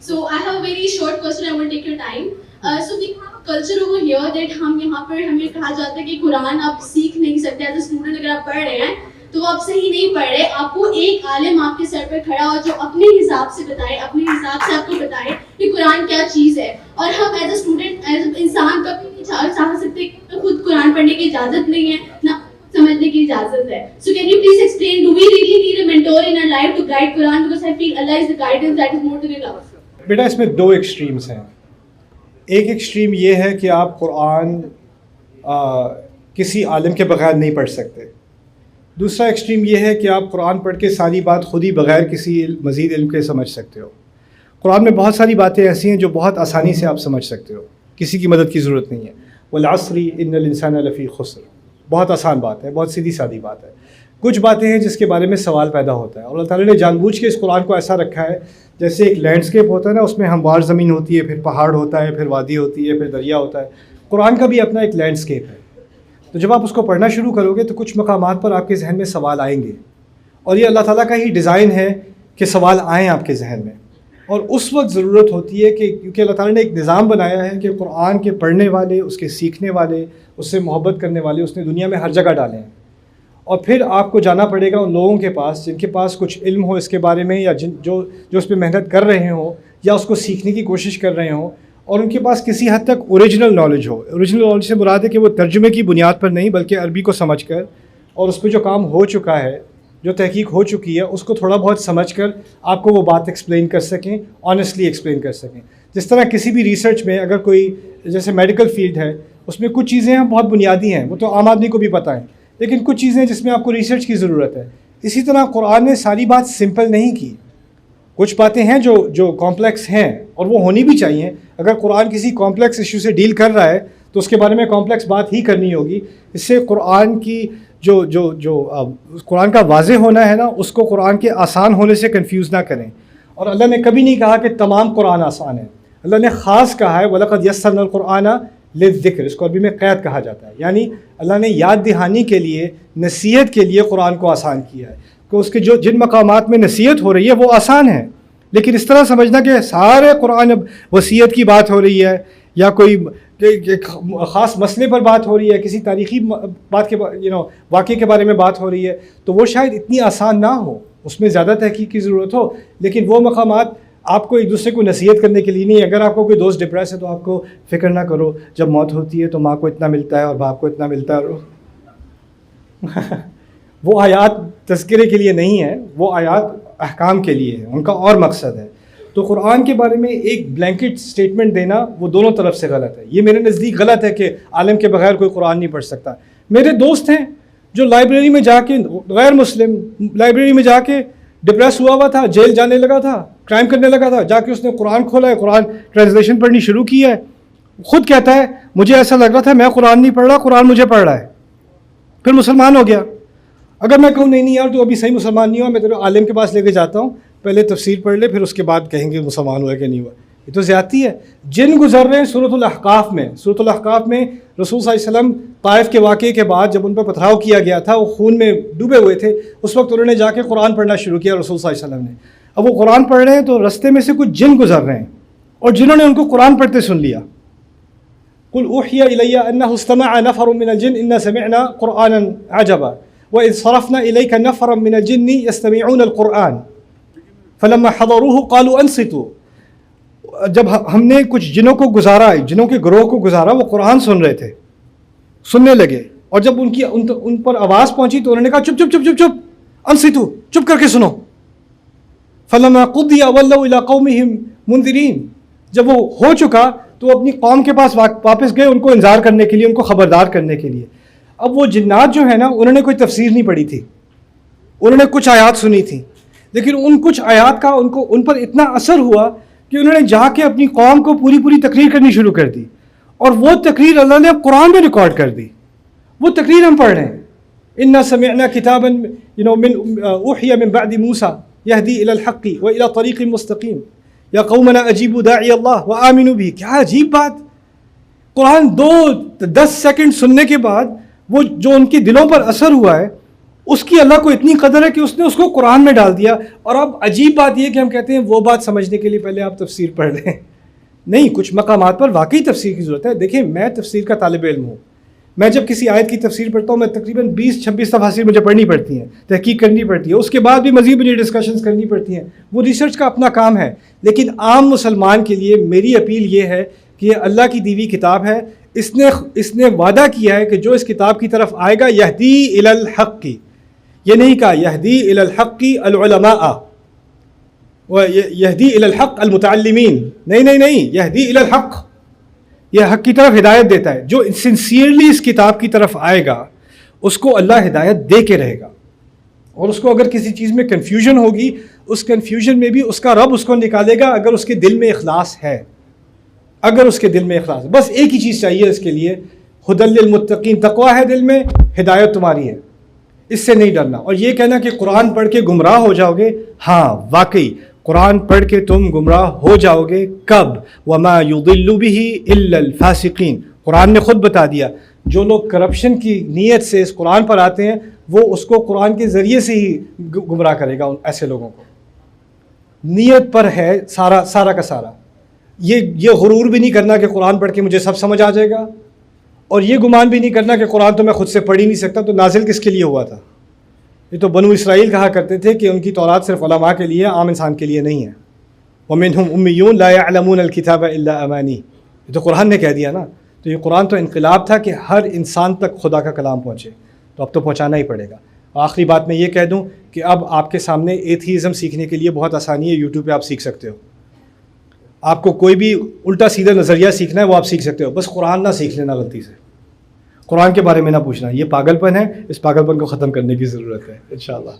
So I have a very short question. I won't take your time. So we have a culture over here that ہم یہاں پر ہمیں کہا جاتا ہے کہ قرآن آپ سیکھ نہیں سکتے. ایز اے اسٹوڈنٹ اگر آپ پڑھ رہے ہیں تو آپ صحیح نہیں پڑھ رہے. آپ کو ایک عالم آپ کے سر پر کھڑا ہو جو اپنے حساب سے بتائے, اپنے حساب سے آپ کو بتائے کہ قرآن کیا چیز ہے. اور ہم ایز اے اسٹوڈنٹ, ایز انسان کبھی نہیں چاہ سکتے کہ خود قرآن پڑھنے کی اجازت نہیں ہے نہ سمجھنے کی اجازت ہے. So can you please explain, do we really need a mentor in our life to guide Quran? Because I feel Allah is the guidance that is more than enough. بیٹا اس میں دو ایکسٹریمز ہیں. ایک ایکسٹریم یہ ہے کہ آپ قرآن کسی عالم کے بغیر نہیں پڑھ سکتے. دوسرا ایکسٹریم یہ ہے کہ آپ قرآن پڑھ کے ساری بات خود ہی بغیر کسی مزید علم کے سمجھ سکتے ہو. قرآن میں بہت ساری باتیں ایسی ہیں جو بہت آسانی سے آپ سمجھ سکتے ہو, کسی کی مدد کی ضرورت نہیں ہے. والعصر ان الانسان لفی خسر, بہت آسان بات ہے, بہت سیدھی سادی بات ہے. کچھ باتیں ہیں جس کے بارے میں سوال پیدا ہوتا ہے, اور اللہ تعالیٰ نے جان بوجھ کے اس قرآن کو ایسا رکھا ہے جیسے ایک لینڈسکیپ ہوتا ہے نا, اس میں ہموار زمین ہوتی ہے, پھر پہاڑ ہوتا ہے, پھر وادی ہوتی ہے, پھر دریا ہوتا ہے. قرآن کا بھی اپنا ایک لینڈسکیپ ہے. تو جب آپ اس کو پڑھنا شروع کرو گے تو کچھ مقامات پر آپ کے ذہن میں سوال آئیں گے, اور یہ اللہ تعالیٰ کا ہی ڈیزائن ہے کہ سوال آئیں آپ کے ذہن میں. اور اس وقت ضرورت ہوتی ہے کہ کیونکہ اللہ تعالیٰ نے ایک نظام بنایا ہے کہ قرآن کے پڑھنے والے, اس کے سیکھنے والے, اس سے محبت کرنے والے اس نے دنیا میں ہر جگہ ڈالے ہیں. اور پھر آپ کو جانا پڑے گا ان لوگوں کے پاس جن کے پاس کچھ علم ہو اس کے بارے میں, یا جو اس پہ محنت کر رہے ہوں یا اس کو سیکھنے کی کوشش کر رہے ہوں, اور ان کے پاس کسی حد تک اوریجنل نالج ہو. اوریجنل نالج سے مراد ہے کہ وہ ترجمے کی بنیاد پر نہیں بلکہ عربی کو سمجھ کر, اور اس پہ جو کام ہو چکا ہے, جو تحقیق ہو چکی ہے, اس کو تھوڑا بہت سمجھ کر آپ کو وہ بات ایکسپلین کر سکیں, آنیسٹلی ایکسپلین کر سکیں. جس طرح کسی بھی ریسرچ میں اگر کوئی جیسے میڈیکل فیلڈ ہے, اس میں کچھ چیزیں ہیں بہت بنیادی ہیں, وہ تو عام آدمی کو بھی پتہ ہیں, لیکن کچھ چیزیں جس میں آپ کو ریسرچ کی ضرورت ہے. اسی طرح قرآن نے ساری بات سمپل نہیں کی. کچھ باتیں ہیں جو کمپلیکس ہیں, اور وہ ہونی بھی چاہیے. اگر قرآن کسی کمپلیکس ایشو سے ڈیل کر رہا ہے تو اس کے بارے میں کمپلیکس بات ہی کرنی ہوگی. اس سے قرآن کی جو قرآن کا واضح ہونا ہے نا, اس کو قرآن کے آسان ہونے سے کنفیوز نہ کریں. اور اللہ نے کبھی نہیں کہا کہ تمام قرآن آسان ہے. اللہ نے خاص کہا ہے وَلَقَدْ يَسَّرْنَا الْقُرْآنَ لِلذِّكْرِ, اس کو عربی میں قید کہا جاتا ہے. یعنی اللہ نے یاد دہانی کے لیے, نصیحت کے لیے قرآن کو آسان کیا ہے, کہ اس کے جن مقامات میں نصیحت ہو رہی ہے وہ آسان ہے. لیکن اس طرح سمجھنا کہ سارے قرآن اب وصیت کی بات ہو رہی ہے, یا کوئی خاص مسئلے پر بات ہو رہی ہے, کسی تاریخی بات کے واقعے کے بارے میں بات ہو رہی ہے, تو وہ شاید اتنی آسان نہ ہو, اس میں زیادہ تحقیق کی ضرورت ہو. لیکن وہ مقامات آپ کو ایک دوسرے کو نصیحت کرنے کے لیے نہیں. اگر آپ کو کوئی دوست ڈپریس ہے تو آپ کو فکر نہ کرو, جب موت ہوتی ہے تو ماں کو اتنا ملتا ہے اور باپ کو اتنا ملتا ہے. وہ آیات تذکرے کے لیے نہیں ہے, وہ آیات احکام کے لیے ہے, ان کا اور مقصد ہے. تو قرآن کے بارے میں ایک بلینکٹ سٹیٹمنٹ دینا وہ دونوں طرف سے غلط ہے. یہ میرے نزدیک غلط ہے کہ عالم کے بغیر کوئی قرآن نہیں پڑھ سکتا. میرے دوست ہیں جو لائبریری میں جا کے, غیر مسلم لائبریری میں جا کے ڈپریس ہوا تھا, جیل جانے لگا تھا, کرائم کرنے لگا تھا, جا کے اس نے قرآن کھولا ہے, قرآن ٹرانسلیشن پڑھنی شروع کی ہے. خود کہتا ہے مجھے ایسا لگ رہا تھا میں قرآن نہیں پڑھ رہا, قرآن مجھے پڑھ رہا ہے. پھر مسلمان ہو گیا. اگر میں کہوں نہیں یار تو ابھی صحیح مسلمان نہیں ہوا, میں تیرے عالم کے پاس لے کے جاتا ہوں, پہلے تفسیر پڑھ لے, پھر اس کے بعد کہیں گے مسلمان ہوا کہ نہیں ہوا. یہ تو زیادتی ہے. جن گزر رہے ہیں سورۃ الاحقاف میں, سورۃ الاحقاف میں رسول صلی اللہ علیہ وسلم طائف کے واقعے کے بعد جب ان پر پتھراؤ کیا گیا تھا, وہ خون میں ڈوبے ہوئے تھے, اس وقت انہوں نے جا کے قرآن پڑھنا شروع کیا رسول صلی اللہ علیہ وسلم نے. اب وہ قرآن پڑھ رہے ہیں تو رستے میں سے کچھ جن گزر رہے ہیں, اور جنہوں نے ان کو قرآن پڑھتے سن لیا. قل اوحی الی انہ استمع نفر من الجن انا سمعنا قرآنا عجبا وإذ صرفنا إليك نفرا من الجن يستمعون القرآن فلما حضروه قالوا انصتوا. جب ہم نے کچھ جنوں کو گزارا, جنوں کے گروہ کو گزارا, وہ قرآن سن رہے تھے, سننے لگے, اور جب ان پر آواز پہنچی تو انہوں نے کہا چپ چپ چپ چپ چپ, انصتوا, چپ کر کے سنو. فلما قضي ولوا إلى قومهم منذرين, جب وہ ہو چکا تو اپنی قوم کے پاس واپس گئے, ان کو انذار کرنے کے لیے, ان کو خبردار کرنے کے لیے. اب وہ جنات جو ہے نا, انہوں نے کوئی تفسیر نہیں پڑھی تھی, انہوں نے کچھ آیات سنی تھی, لیکن ان کچھ آیات کا ان پر اتنا اثر ہوا کہ انہوں نے جا کے اپنی قوم کو پوری تقریر کرنی شروع کر دی, اور وہ تقریر اللہ نے قرآن میں ریکارڈ کر دی. وہ تقریر ہم پڑھ رہے ہیں, انا سمعنا کتابا من اوحی من بعد موسیٰ یہدی الی الحق والی طریق مستقیم یا قومنا اجیبوا داعی اللہ وآمنوا بہ. کیا عجیب بات, قرآن 2-10 سیکنڈ سننے کے بعد وہ جو ان کے دلوں پر اثر ہوا ہے, اس کی اللہ کو اتنی قدر ہے کہ اس نے اس کو قرآن میں ڈال دیا. اور اب عجیب بات یہ کہ ہم کہتے ہیں وہ بات سمجھنے کے لیے پہلے آپ تفسیر پڑھ لیں. نہیں, کچھ مقامات پر واقعی تفسیر کی ضرورت ہے. دیکھیں, میں تفسیر کا طالب علم ہوں. میں جب کسی آیت کی تفسیر پڑھتا ہوں, میں تقریباً 20-26 تفاسیر مجھے پڑھنی پڑتی ہیں, تحقیق کرنی پڑتی ہے, اس کے بعد بھی مزید مجھے ڈسکشنز کرنی پڑتی ہیں. وہ ریسرچ کا اپنا کام ہے. لیکن عام مسلمان کے لیے میری اپیل یہ ہے کہ یہ اللہ کی دی ہوئی کتاب ہے. اس نے وعدہ کیا ہے کہ جو اس کتاب کی طرف آئے گا, یہدی الی الحق کی, یہ نہیں کہا یہدی الی الحق کی العلماء و یہدی الی الحق المتعلمین, نہیں, یہدی الی الحق, یہ حق کی طرف ہدایت دیتا ہے. جو سنسیئرلی اس کتاب کی طرف آئے گا اس کو اللہ ہدایت دے کے رہے گا. اور اس کو اگر کسی چیز میں کنفیوژن ہوگی, اس کنفیوژن میں بھی اس کا رب اس کو نکالے گا اگر اس کے دل میں اخلاص ہے. اگر اس کے دل میں اخلاص, بس ایک ہی چیز چاہیے اس کے لیے, ھدی للمتقین, تقویٰ ہے دل میں, ہدایت تمہاری ہے, اس سے نہیں ڈرنا. اور یہ کہنا کہ قرآن پڑھ کے گمراہ ہو جاؤ گے, ہاں واقعی قرآن پڑھ کے تم گمراہ ہو جاؤ گے. کب؟ وما یضل بہ الا الفاسقین. قرآن نے خود بتا دیا, جو لوگ کرپشن کی نیت سے اس قرآن پر آتے ہیں وہ اس کو قرآن کے ذریعے سے ہی گمراہ کرے گا. ایسے لوگوں کو نیت پر ہے سارا کا سارا. یہ غرور بھی نہیں کرنا کہ قرآن پڑھ کے مجھے سب سمجھ آ جائے گا, اور یہ گمان بھی نہیں کرنا کہ قرآن تو میں خود سے پڑھ ہی نہیں سکتا, تو نازل کس کے لیے ہوا تھا؟ یہ تو بنو اسرائیل کہا کرتے تھے کہ ان کی تورات صرف علماء کے لیے, عام انسان کے لیے نہیں ہے. وَمِنْهُمْ أُمِّيُّونَ لَا يَعْلَمُونَ الْكِتَابَ إِلَّا أَمَانِي. یہ تو قرآن نے کہہ دیا نا. تو یہ قرآن تو انقلاب تھا کہ ہر انسان تک خدا کا کلام پہنچے, تو اب تو پہنچانا ہی پڑے گا. آخری بات میں یہ کہہ دوں کہ اب آپ کے سامنے ایتھیزم سیکھنے کے لیے بہت آسانی ہے. یوٹیوب پہ آپ سیکھ سکتے ہو. آپ کو کوئی بھی الٹا سیدھا نظریہ سیکھنا ہے وہ آپ سیکھ سکتے ہو, بس قرآن نہ سیکھ لینا غلطی سے. قرآن کے بارے میں نہ پوچھنا, یہ پاگل پن ہے. اس پاگل پن کو ختم کرنے کی ضرورت ہے انشاءاللہ.